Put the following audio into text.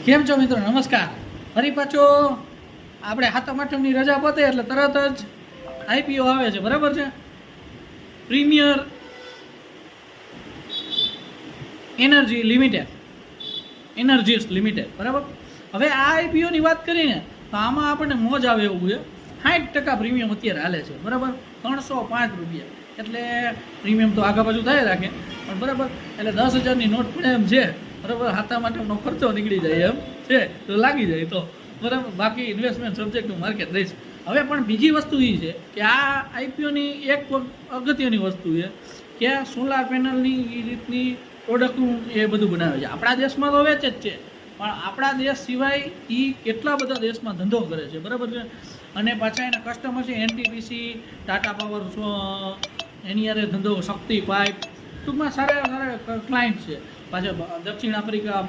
કેમ છો મિત્રો? નમસ્કાર. ફરી પાછો આપણે સાતમ આઠમની રજા પતે એટલે તરત જ આઈપીઓ આવે છે, બરાબર છે? પ્રીમિયર એનર્જીસ લિમિટેડ, બરાબર. હવે આ આઈપીઓની વાત કરીને તો આમાં આપણને મોજ આવે એવું છે. 60% પ્રીમિયમ અત્યારે હાલે છે, બરાબર. 305 રૂપિયા એટલે પ્રીમિયમ તો આગા પાછું થાય રાખે, પણ બરાબર એટલે 10,000ની નોટ પડે એમ છે, બરાબર. હાથા માટેનો ખર્ચો નીકળી જાય એમ છે, તો લાગી જાય તો બરાબર. બાકી ઇન્વેસ્ટમેન્ટ સબ્જેક્ટનું માર્કેટ રહીશ. હવે પણ બીજી વસ્તુ એ છે કે આ આઈપીઓની એક અગત્યની વસ્તુ છે કે સોલાર પેનલની એ રીતની પ્રોડક્ટનું એ બધું બનાવે છે. આપણા દેશમાં તો વેચે જ છે, પણ આપણા દેશ સિવાય એ કેટલા બધા દેશમાં ધંધો કરે છે, બરાબર છે. અને પાછા એના કસ્ટમર છે એનટીપીસી, ટાટા પાવર, એની યારે ધંધો શક્તિ પાઇપ, ટૂંકમાં સારા સારા ક્લાયન્ટ છે. પાછા દક્ષિણ આફ્રિકા,